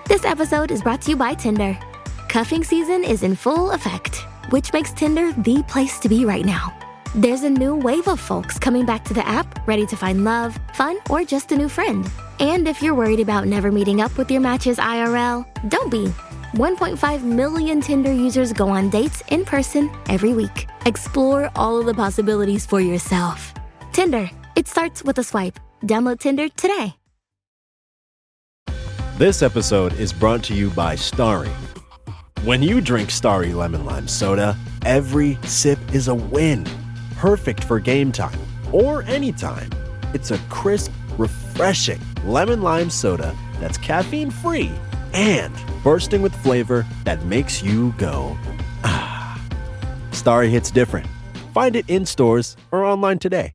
This episode is brought to you by Tinder. Cuffing season is in full effect, which makes Tinder the place to be right now. There's a new wave of folks coming back to the app, ready to find love, fun, or just a new friend. And if you're worried about never meeting up with your matches IRL, don't be. 1.5 million Tinder users go on dates in person every week. Explore all of the possibilities for yourself. Tinder, it starts with a swipe. Download Tinder today. This episode is brought to you by Starry. When you drink Starry Lemon Lime Soda, every sip is a win. Perfect for game time or anytime. It's a crisp, refreshing lemon lime soda that's caffeine-free and bursting with flavor that makes you go, ah. Starry hits different. Find it in stores or online today.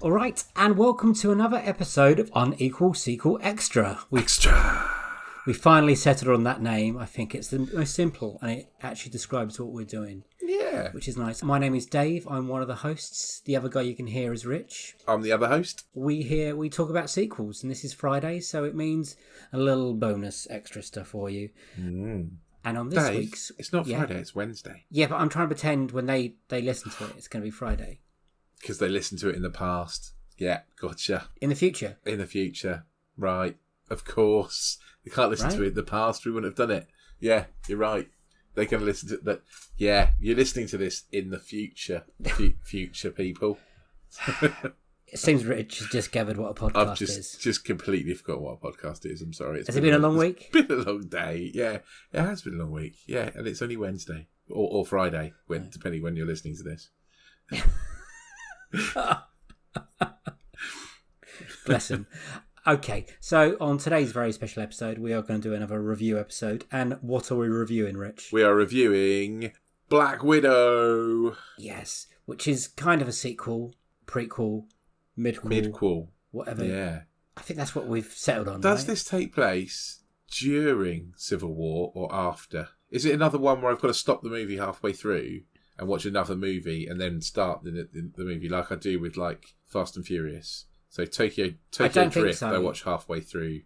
Alright, and welcome to another episode of Unequal Sequel Extra. We finally settled on that name. I think it's the most simple and it actually describes what we're doing. Yeah. Which is nice. My name is Dave. I'm one of the hosts. The other guy you can hear is Rich. I'm the other host. We talk about sequels, and this is Friday, so it means a little bonus extra stuff for you. Mm. And on this Dave, week's... it's not Friday, it's Wednesday. Yeah, but I'm trying to pretend when they listen to it, it's going to be Friday. Because they listened to it in the past. Yeah, gotcha. In the future? In the future. Right. Of course. They can't listen to it in the past. We wouldn't have done it. Yeah, you're right. They're going to listen to that. Yeah, you're listening to this in the future. Future people. It seems Rich has just gathered what a podcast I've just completely forgot what a podcast is. I'm sorry. Has it been a long week? It's been a long day. Yeah, it has been a long week. Yeah, and it's only Wednesday. Or Friday, depending when you're listening to this. Bless him. Okay, so on today's very special episode, we are going to do another review episode. And what are we reviewing, Rich? We are reviewing Black Widow. Yes, which is kind of a sequel, prequel, midquel, whatever. Yeah. I think that's what we've settled on. Does right? this take place during Civil War or after? Is it another one where I've got to stop the movie halfway through and watch another movie and then start the movie like I do with like Fast and Furious? So Tokyo Drift, so. I watch halfway through.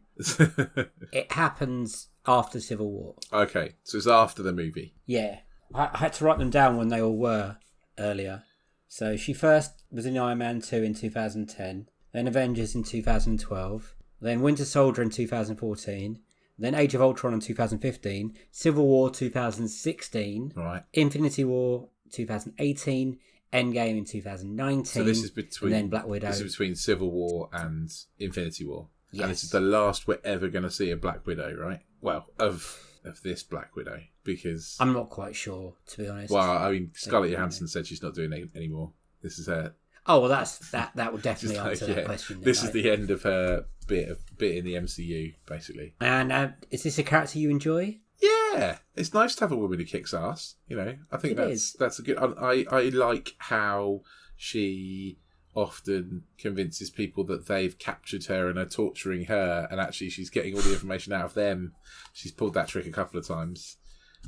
It happens after Civil War. Okay, so it's after the movie. Yeah. I had to write them down when they all were earlier. So she first was in Iron Man 2 in 2010, then Avengers in 2012, then Winter Soldier in 2014, then Age of Ultron in 2015, Civil War 2016, right. Infinity War 2018, Endgame in 2019. So this is between, and then Black Widow. This is between Civil War and Infinity War. Yes. And this is the last we're ever going to see a Black Widow, right? Well, of this Black Widow, because... I'm not quite sure, to be honest. Well, I mean, Scarlett Johansson said she's not doing it anymore. This is her... Oh, well, that would definitely answer that question. This is the end of her bit in the MCU, basically. And is this a character you enjoy? Yeah, it's nice to have a woman who kicks ass. You know, I think that's a good. I like how she often convinces people that they've captured her and are torturing her, and actually she's getting all the information out of them. She's pulled that trick a couple of times,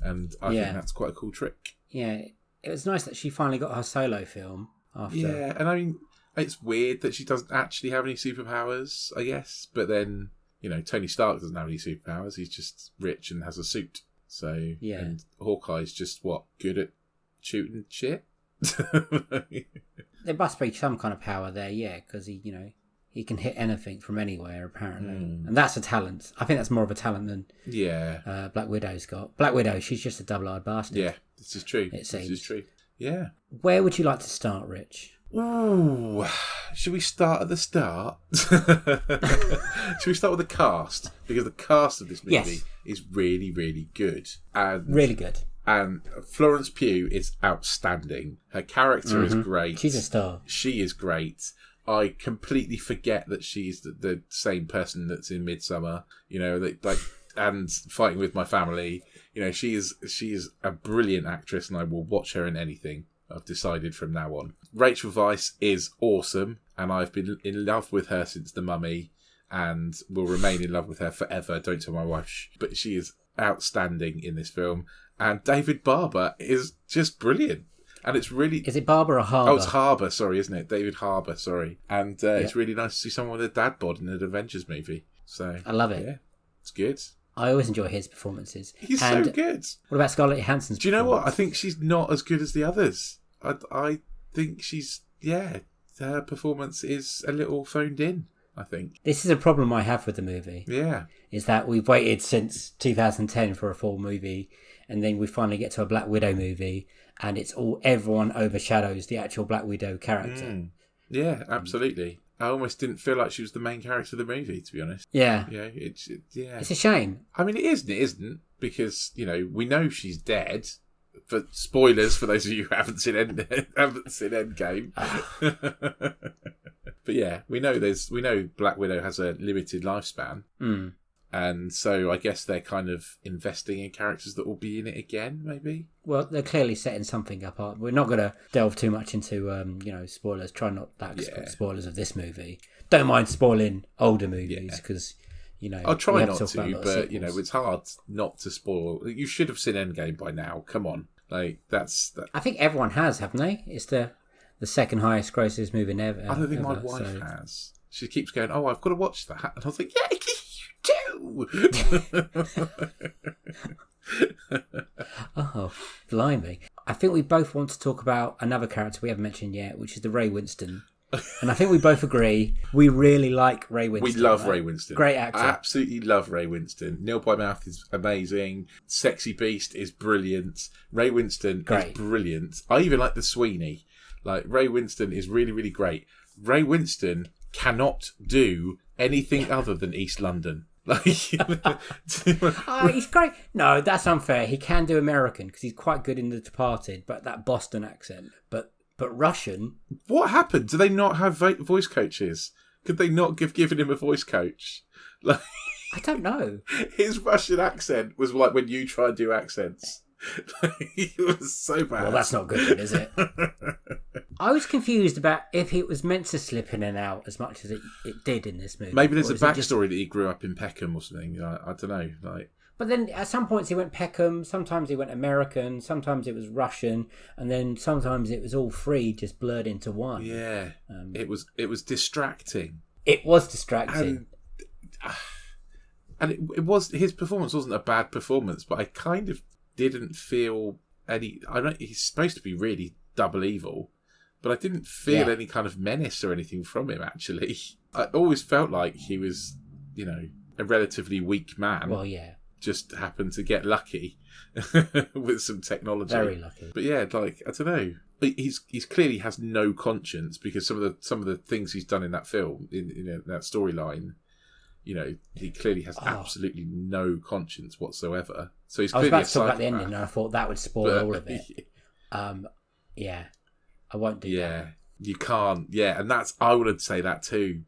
and I think that's quite a cool trick. Yeah, it was nice that she finally got her solo film after. Yeah, and I mean, it's weird that she doesn't actually have any superpowers, I guess, but then. You know, Tony Stark doesn't have any superpowers. He's just rich and has a suit. So, yeah. And Hawkeye's just, good at shooting shit? There must be some kind of power there, yeah, because he can hit anything from anywhere, apparently. And that's a talent. I think that's more of a talent than Black Widow's got. Black Widow, she's just a double-eyed bastard. Yeah, this is true. It seems. This is true. Yeah. Where would you like to start, Rich? Ooh, should we start at the start? Should we start with the cast? Because the cast of this movie is really, really good. And really good. And Florence Pugh is outstanding. Her character is great. She's a star. She is great. I completely forget that she's the same person that's in Midsummer. You know, and Fighting with My Family. she is a brilliant actress, and I will watch her in anything. I've decided from now on. Rachel Weisz is awesome, and I've been in love with her since The Mummy, and will remain in love with her forever. Don't tell my wife, but she is outstanding in this film. And David Harbour is just brilliant. And it's really... Is it Barber or Harbour? Oh, it's Harbour, sorry, isn't it? David Harbour, sorry. And it's really nice to see someone with a dad bod in an Avengers movie. So I love it. Yeah, it's good. I always enjoy his performances. He's so good. What about Scarlett Johansson's Do you know what? I think she's not as good as the others. I think she's... Yeah, her performance is a little phoned in, I think. This is a problem I have with the movie. Yeah. Is that we've waited since 2010 for a full movie, and then we finally get to a Black Widow movie, and everyone overshadows the actual Black Widow character. Yeah, absolutely. I almost didn't feel like she was the main character of the movie, to be honest. Yeah. Yeah, It's a shame. I mean, it is and it isn't, because, we know she's dead. For spoilers for those of you who haven't seen Endgame. But yeah, we know Black Widow has a limited lifespan. And so I guess they're kind of investing in characters that will be in it again, maybe? Well, they're clearly setting something up. We're not going to delve too much into, spoilers. Try not that spoilers of this movie. Don't mind spoiling older movies because, I'll try not to, but, it's hard not to spoil. You should have seen Endgame by now. Come on. That's... I think everyone has, haven't they? It's the second highest grossest movie ever. I don't think my wife has. She keeps going, oh, I've got to watch that. And I was like, yeah, Oh, blimey. I think we both want to talk about another character we haven't mentioned yet, which is the Ray Winston. And I think we both agree we really like Ray Winston. We love Ray Winston. Great actor. I absolutely love Ray Winston. Neil by Mouth is amazing. Sexy Beast is brilliant. Ray Winston is brilliant. I even like the Sweeney. Ray Winston is really, really great. Ray Winston cannot do anything other than East London. He's great. No, that's unfair. He can do American because he's quite good in The Departed, but that Boston accent. But Russian. What happened? Do they not have voice coaches? Could they not have given him a voice coach? I don't know. His Russian accent was like when you try and do accents. It was so bad. Well, that's not good, is it? I was confused about if it was meant to slip in and out as much as it did in this movie. Maybe there's a backstory that he grew up in Peckham or something. I don't know. But then at some points he went Peckham, sometimes he went American, sometimes it was Russian, and then sometimes it was all three just blurred into one. Yeah, it was distracting. It was distracting. And it was, his performance wasn't a bad performance, but I kind of didn't feel any... he's supposed to be really double evil, but I didn't feel any kind of menace or anything from him, actually. I always felt like he was, a relatively weak man. Well, yeah. Just happened to get lucky with some technology. Very lucky. But yeah, I don't know. He's clearly has no conscience, because some of the things he's done in that film, in that storyline, he clearly has absolutely no conscience whatsoever. So he's clearly I was about to talk about the ending, and I thought that would spoil all of it. Yeah, I won't do that. Yeah, you can't. Yeah, and I would say that too.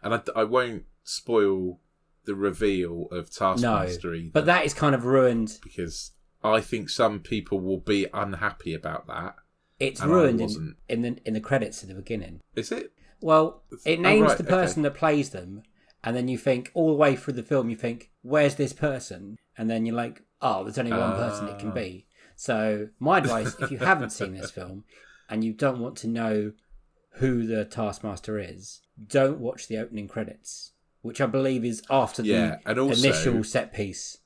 And I won't spoil the reveal of Taskmaster either. But that is kind of ruined, because I think some people will be unhappy about that. It's ruined in the credits at the beginning. Is it? Well, it names the person that plays them, and then you think all the way through the film, you think, where's this person? And then you're like, oh, there's only one person it can be. So my advice, if you haven't seen this film and you don't want to know who the Taskmaster is, don't watch the opening credits, which I believe is after the initial set piece,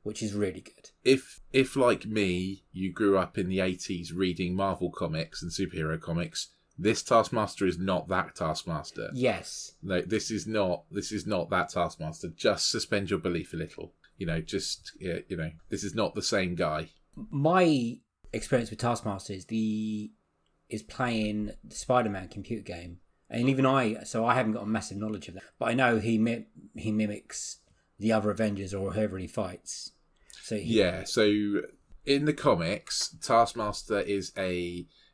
which is really good. If like me, you grew up in the 80s reading Marvel comics and superhero comics, this Taskmaster is not that Taskmaster. Yes. No, this is not that Taskmaster. Just suspend your belief a little. This is not the same guy. My experience with Taskmaster is playing the Spider-Man computer game. And even I haven't got a massive knowledge of that. But I know he mimics the other Avengers or whoever he fights. So in the comics, Taskmaster is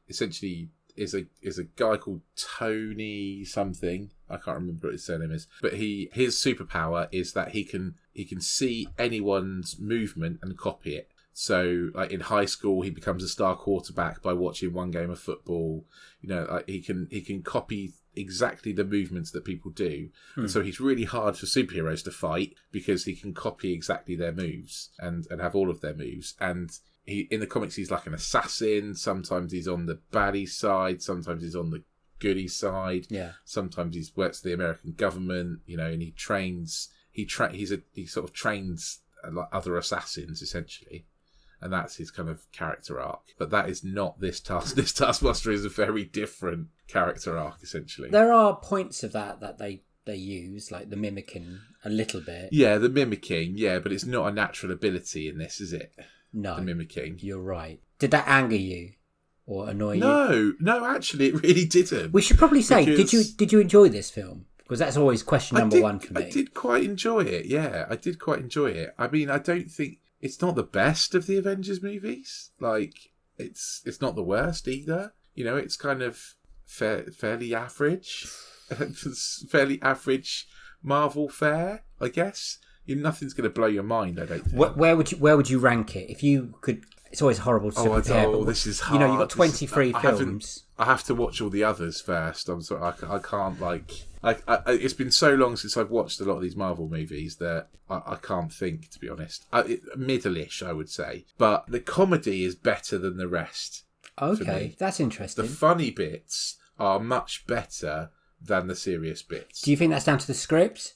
essentially a guy called Tony something. I can't remember what his surname is. But his superpower is that he can see anyone's movement and copy it. So, like in high school, he becomes a star quarterback by watching one game of football. You know, like he can copy exactly the movements that people do. And so he's really hard for superheroes to fight because he can copy exactly their moves and have all of their moves. And in the comics, he's like an assassin. Sometimes he's on the baddie side. Sometimes he's on the goodie side. Yeah. Sometimes he works for the American government. You know, and he trains. He sort of trains other assassins essentially. And that's his kind of character arc. But that is not this task. This Taskmaster is a very different character arc, essentially. There are points of that they use, like the mimicking a little bit. Yeah, the mimicking, yeah, but it's not a natural ability in this, is it? No. The mimicking. You're right. Did that anger you or annoy you? No, actually, it really didn't. We should probably say, did you enjoy this film? Because that's always question number one for me. I did quite enjoy it, yeah. I did quite enjoy it. I mean, I don't think... It's not the best of the Avengers movies. Like, it's not the worst either. You know, it's kind of fairly average. Fairly average Marvel fare, I guess. Nothing's going to blow your mind, I don't think. Where would you rank it? If you could... It's always horrible to compare. This is hard. You know, you've got 23 films. I have to watch all the others first. I'm sorry, I can't, like... it's been so long since I've watched a lot of these Marvel movies that I can't think, to be honest. Middle-ish, I would say. But the comedy is better than the rest. Okay, that's interesting. The funny bits are much better than the serious bits. Do you think that's down to the script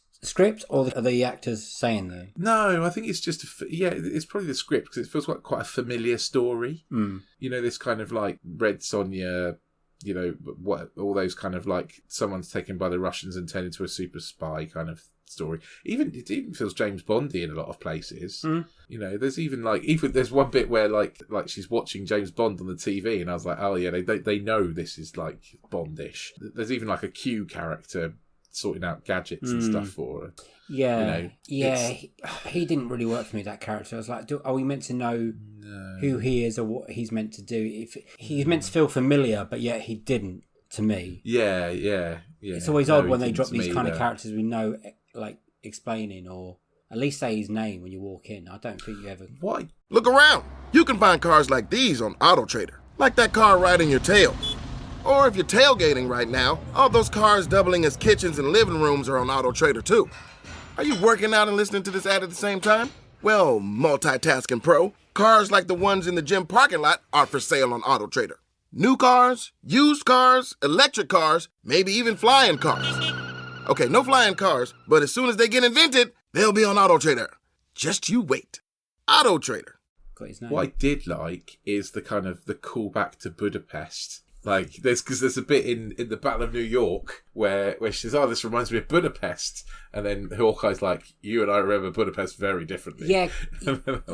or the actors saying them? No, I think it's just it's probably the script because it feels like quite a familiar story. You know, this kind of like Red Sonja, you know, what all those kind of like someone's taken by the Russians and turned into a super spy kind of story. It even feels James Bondy in a lot of places. You know, there's there's one bit where like she's watching James Bond on the TV, and I was like, oh yeah, they know this is like Bondish. There's even like a Q character sorting out gadgets and stuff for her. Yeah, you know, he didn't really work for me, that character. I was like, are we meant to know who he is or what he's meant to do? If he's meant to feel familiar, but yet he didn't, to me. Yeah. It's always odd when they drop these kind of characters we know, like, explaining or at least say his name when you walk in. I don't think you ever... Why? Look around. You can find cars like these on AutoTrader. Like that car riding your tail. Or if you're tailgating right now, all those cars doubling as kitchens and living rooms are on AutoTrader too. Are you working out and listening to this ad at the same time? Well, multitasking pro, cars like the ones in the gym parking lot are for sale on AutoTrader. New cars, used cars, electric cars, maybe even flying cars. Okay, no flying cars, but as soon as they get invented, they'll be on AutoTrader. Just you wait. AutoTrader. Got his name. What I did like is the kind of the callback to Budapest. Like, there's a bit in the Battle of New York where she says, oh, this reminds me of Budapest. And then Hawkeye's like, you and I remember Budapest very differently. Yeah,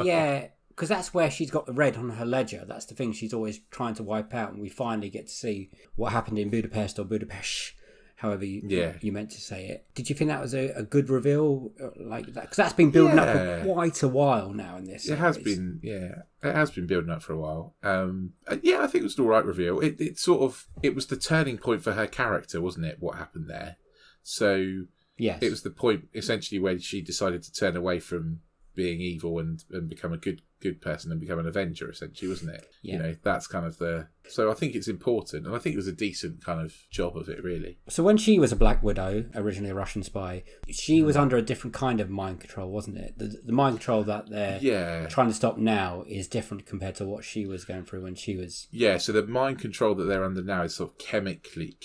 yeah, because that's where she's got the red on her ledger. That's the thing she's always trying to wipe out. And we finally get to see what happened in Budapest or Budapest, however you meant to say it. Did you think that was a good reveal like that? Because that's been building up for quite a while now in this series. It has been building up for a while. I think it was an all right reveal. It was the turning point for her character, wasn't it? What happened there? So yes, it was the point essentially when she decided to turn away from being evil and become a good person and become an Avenger, essentially, wasn't it? Yeah. You know, that's kind of so I think it's important, and I think it was a decent kind of job of it, really. So when she was a Black Widow, originally a Russian spy, she was under a different kind of mind control, wasn't it? The mind control that they're trying to stop now is different compared to what she was going through when she was... Yeah, so the mind control that they're under now is sort of chemically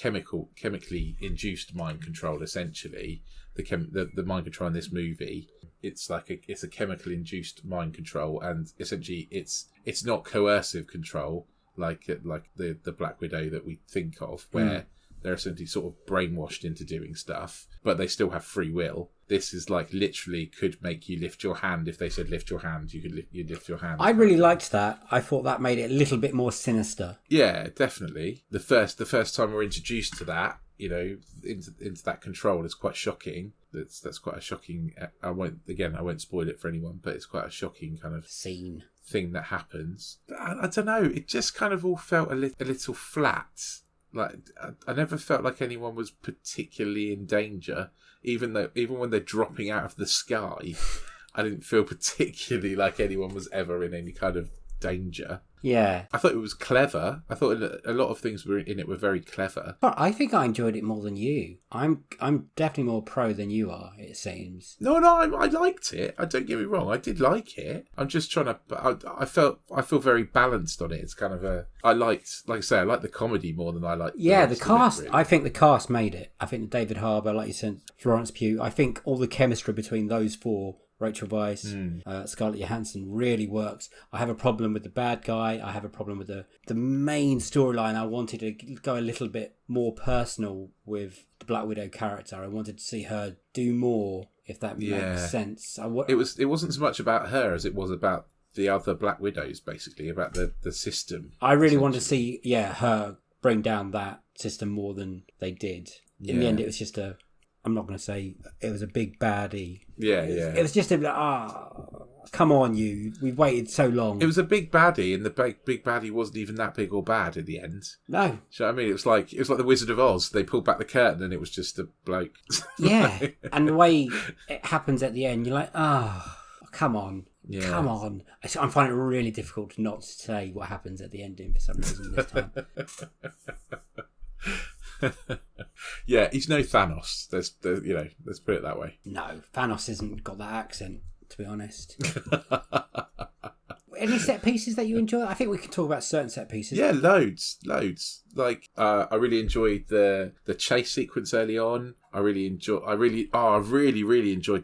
induced mind control, essentially. The mind control in this movie, it's a chemical induced mind control, and essentially it's not coercive control like the Black Widow that we think of, where they're essentially sort of brainwashed into doing stuff, but they still have free will. This is like literally could make you lift your hand. If they said lift your hand, you'd lift your hand. I really liked that. I thought that made it a little bit more sinister. Yeah, definitely. The first time we're introduced to that, you know, into that control is quite shocking. That's quite a shocking. I won't spoil it for anyone, but it's quite a shocking kind of scene thing that happens. I don't know. It just kind of all felt a little flat. Like I never felt like anyone was particularly in danger, even when they're dropping out of the sky. I didn't feel particularly like anyone was ever in any kind of danger. Yeah. I thought it was clever. I thought a lot of things in it were very clever. But I think I enjoyed it more than you. I'm definitely more pro than you are, it seems. No, I liked it. Don't get me wrong. I did like it. I'm just trying to... I feel very balanced on it. It's kind of I liked the comedy more than I liked... Yeah, the cast... really. I think the cast made it. I think David Harbour, like you said, Florence Pugh. I think all the chemistry between those four... Rachel Weisz, Scarlett Johansson really works. I have a problem with the bad guy. I have a problem with the main storyline. I wanted to go a little bit more personal with the Black Widow character. I wanted to see her do more, if that makes sense. It wasn't so much about her as it was about the other Black Widows, basically, about the system. I really wanted to see, her bring down that system more than they did. In the end, it was just I'm not going to say it was a big baddie. Yeah, It was just come on, we've waited so long. It was a big baddie, and the big baddie wasn't even that big or bad in the end. No. Do you know what I mean? It was like the Wizard of Oz. They pulled back the curtain, and it was just a bloke. Yeah, and the way it happens at the end, you're like, come on. Yeah. Come on. I'm finding it really difficult not to say what happens at the ending for some reason this time. Yeah, he's no Thanos. Let's put it that way. No, Thanos hasn't got that accent, to be honest. Any set pieces that you enjoy? I think we can talk about certain set pieces. Yeah, loads. Like, I really enjoyed the chase sequence early on. I really enjoyed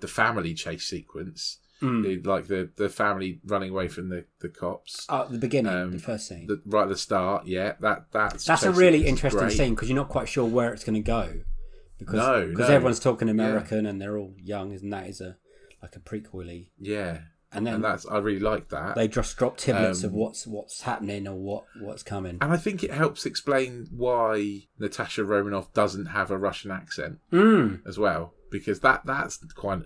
the family chase sequence. Like the family running away from the cops. Oh, at the beginning, the first scene. Right at the start, yeah. That's a really interesting scene because you're not quite sure where it's going to go. Because everyone's talking American and they're all young, and that is a prequel-y. Yeah. And I really like that. They just drop tidbits of what's happening or what's coming. And I think it helps explain why Natasha Romanoff doesn't have a Russian accent as well. Because that's quite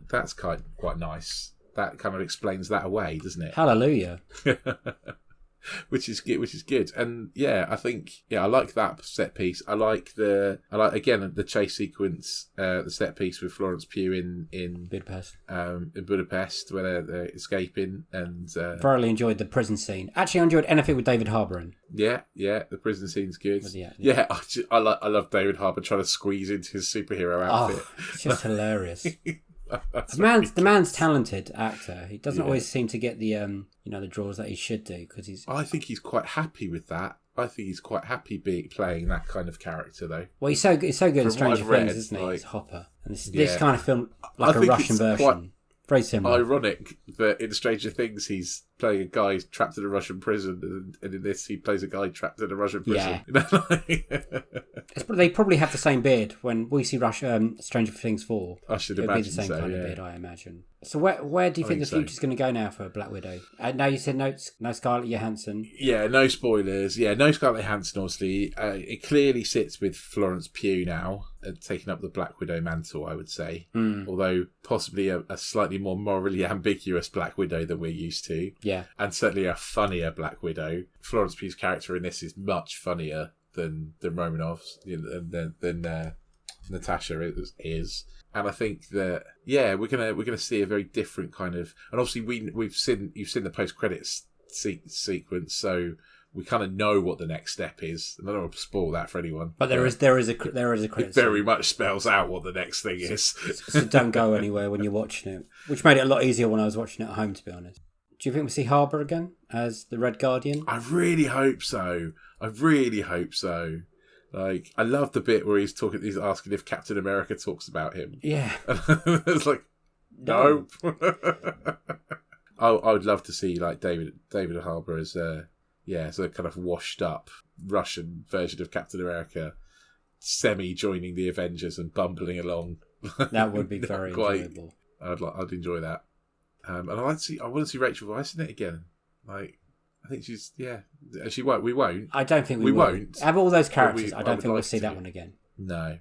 nice. That kind of explains that away, doesn't it? Hallelujah. which is good. And I think I like that set piece. I like again the chase sequence, the set piece with Florence Pugh in Budapest where they're escaping, and thoroughly enjoyed the prison scene. Actually, I enjoyed anything with David Harbour in. Yeah, the prison scene's good. Yeah, I love David Harbour trying to squeeze into his superhero outfit. It's just hilarious. The man's talented actor. He doesn't always seem to get the the draws that he should do because I think he's quite happy with that. I think he's quite happy playing that kind of character, though. Well, he's so good in Stranger Things, isn't he? He's Hopper, and this kind of film like a Russian version. Very similar. Ironic that in Stranger Things he's playing a guy trapped in a Russian prison, and in this he plays a guy trapped in a Russian prison. Yeah. They probably have the same beard when we see Stranger Things 4. I should imagine it'll be the same kind of beard, I imagine. So where do you think the future's going to go now for Black Widow? Now you said no Scarlett Johansson. Yeah, no spoilers. Yeah, no Scarlett Johansson, obviously. It clearly sits with Florence Pugh now, taking up the Black Widow mantle, I would say. Although possibly a slightly more morally ambiguous Black Widow than we're used to. Yeah. And certainly a funnier Black Widow. Florence Pugh's character in this is much funnier than Romanoff's, than Natasha is. And I think that we're gonna see a very different kind of, and obviously you've seen the post credits sequence, so we kind of know what the next step is, and I don't want to spoil that for anyone. But there is a credit. It very much spells out what the next thing is. So don't go anywhere when you're watching it, which made it a lot easier when I was watching it at home, to be honest. Do you think we'll see Harbour again as the Red Guardian? I really hope so. Like, I love the bit where he's asking if Captain America talks about him. Yeah. It's like, no. I would love to see like David Harbour as a kind of washed up Russian version of Captain America, joining the Avengers and bumbling along. That would be very enjoyable. I'd enjoy that. And I want to see Rachel Weisz in it again. Like, I think she won't. We won't. I don't think we won't. Have all those characters. I don't think we'll see that one again. No,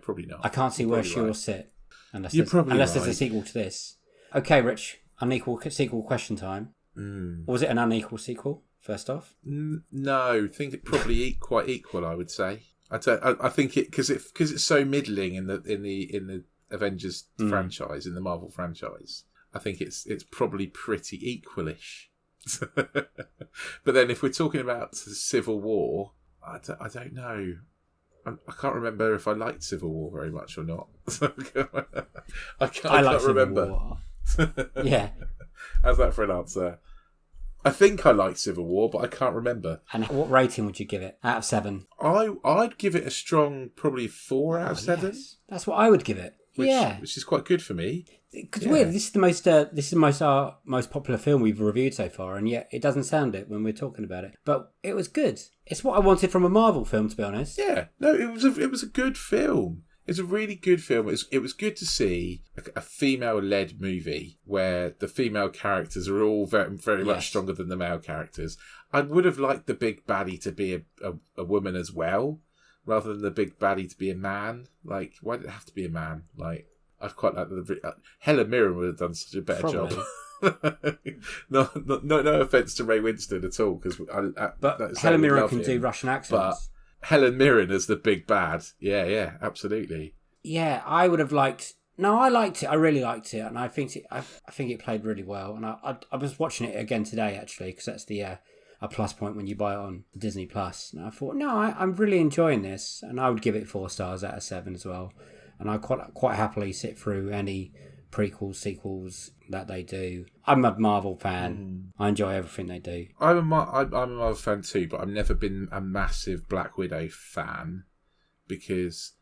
probably not. I can't see where she will sit unless there's a sequel to this. Okay, Rich. Unequal sequel question time. Or was it an unequal sequel? First off, no. I think it probably quite equal. I would say. I think it because it's so middling in the Avengers franchise, in the Marvel franchise. I think it's probably pretty equalish. But then if we're talking about the Civil War, I don't know. I can't remember if I liked Civil War very much or not. I can't remember. Yeah. How's that for an answer? I think I liked Civil War, but I can't remember. And what rating would you give it out of 7? I'd give it a strong, probably 4 out of 7. Yes. That's what I would give it. Which is quite good for me. Because weird, this is our most popular film we've reviewed so far, and yet it doesn't sound it when we're talking about it. But it was good. It's what I wanted from a Marvel film, to be honest. Yeah, no, it was a good film. It's a really good film. It was good to see a female-led movie where the female characters are all very, very much stronger than the male characters. I would have liked the big baddie to be a woman as well, rather than the big baddie to be a man. Like, why did it have to be a man? Like, I'd quite like Helen Mirren would have done such a better job. no offense to Ray Winstone at all, because Helen Mirren can do Russian accents. But Helen Mirren as the big bad, yeah, absolutely. Yeah, I would have liked. No, I liked it. I really liked it, and I think it played really well. And I was watching it again today actually, because that's the a plus point when you buy it on Disney Plus. And I thought, no, I'm really enjoying this, and I would give it 4 stars out of 7 as well. And I quite happily sit through any prequels, sequels that they do. I'm a Marvel fan. I enjoy everything they do. I'm a Marvel fan too, but I've never been a massive Black Widow fan because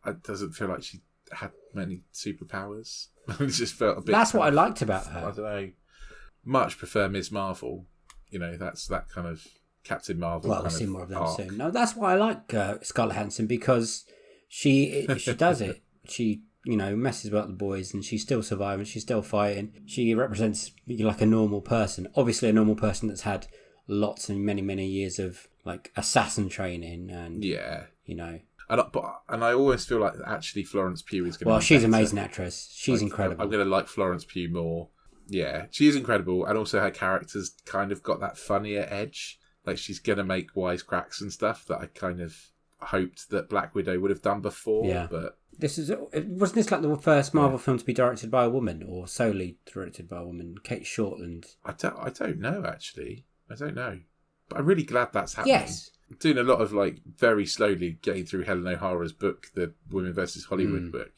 it doesn't feel like she had many superpowers. It just felt a bit. That's what I liked about her. I don't know. Much prefer Ms. Marvel. You know, that's that kind of Captain Marvel. Well, we'll see more of them soon. No, that's why I like Scarlett Johansson, because she does it. She, messes about the boys, and she's still surviving. She's still fighting. She represents like a normal person. Obviously, a normal person that's had lots and many, many years of like assassin training, and And I always feel like actually Florence Pugh is going to. Well, she's an amazing actress. She's incredible. I'm going to like Florence Pugh more. Yeah, she is incredible, and also her character's kind of got that funnier edge. Like, she's going to make wisecracks and stuff that I kind of hoped that Black Widow would have done before. Yeah. But wasn't this like the first Marvel film to be directed by a woman, or solely directed by a woman? Kate Shortland. I don't know, actually. I don't know, but I'm really glad that's happening. Yes. I'm doing a lot of very slowly getting through Helen O'Hara's book, the Women vs. Hollywood book,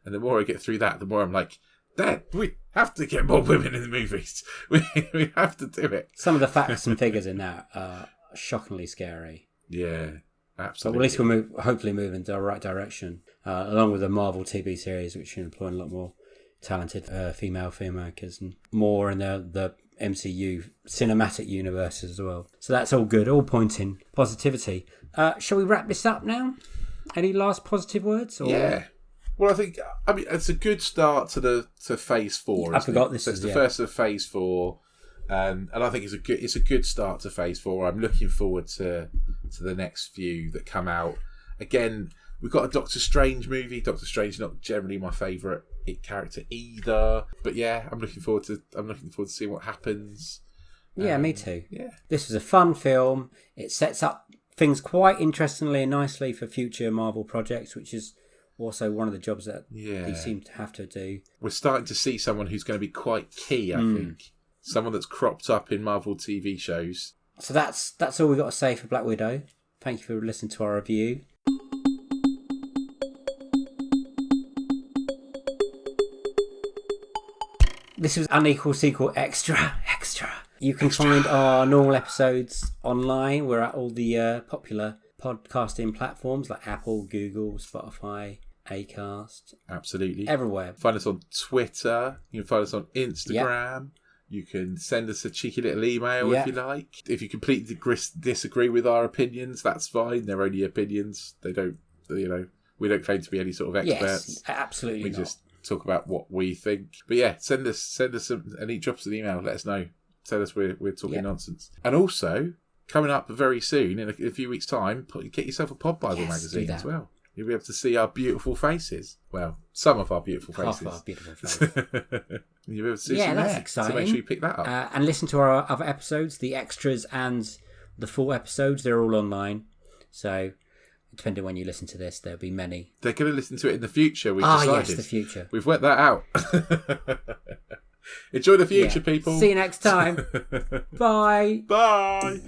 and the more I get through that, the more I'm like, Dad, we have to get more women in the movies. We have to do it. Some of the facts and figures in that are shockingly scary. Yeah, absolutely. But at least we're hopefully moving in the right direction, along with the Marvel TV series, which are employing a lot more talented female filmmakers and more in the MCU cinematic universe as well. So that's all good, all pointing positivity. Shall we wrap this up now? Any last positive words? Or? Yeah. Well, I mean, it's a good start to Phase 4. I forgot this is the first of Phase 4, and I think it's a good start to Phase 4. I'm looking forward to the next few that come out. Again, we've got a Doctor Strange movie. Doctor Strange not generally my favourite character either, but yeah, I'm looking forward to seeing what happens. Yeah, me too. Yeah, this was a fun film. It sets up things quite interestingly and nicely for future Marvel projects, which is also one of the jobs that they seem to have to do. We're starting to see someone who's going to be quite key, I think. Someone that's cropped up in Marvel TV shows. So that's all we've got to say for Black Widow. Thank you for listening to our review. This was Unequal Sequel Extra. You can find our normal episodes online. We're at all the popular podcasting platforms like Apple, Google, Spotify, Acast. Absolutely. Everywhere. Find us on Twitter. You can find us on Instagram. Yep. You can send us a cheeky little email if you like. If you completely disagree with our opinions, that's fine. They're only opinions. They don't, we don't claim to be any sort of experts. Yes, absolutely we just talk about what we think. But yeah, send us some, and drop us an email. Let us know. Tell us we're talking nonsense. And also, coming up very soon, in a few weeks' time, get yourself a Pod Bible magazine as well. You'll be able to see our beautiful faces. Well, some of our beautiful faces. Half of our beautiful faces. You'll be able to see some that's exciting. So make sure you pick that up. And listen to our other episodes, the extras and the full episodes. They're all online. So, depending on when you listen to this, there'll be many. They're going to listen to it in the future, we've decided. Yes, the future. We've worked that out. Enjoy the future, people. See you next time. Bye. Bye.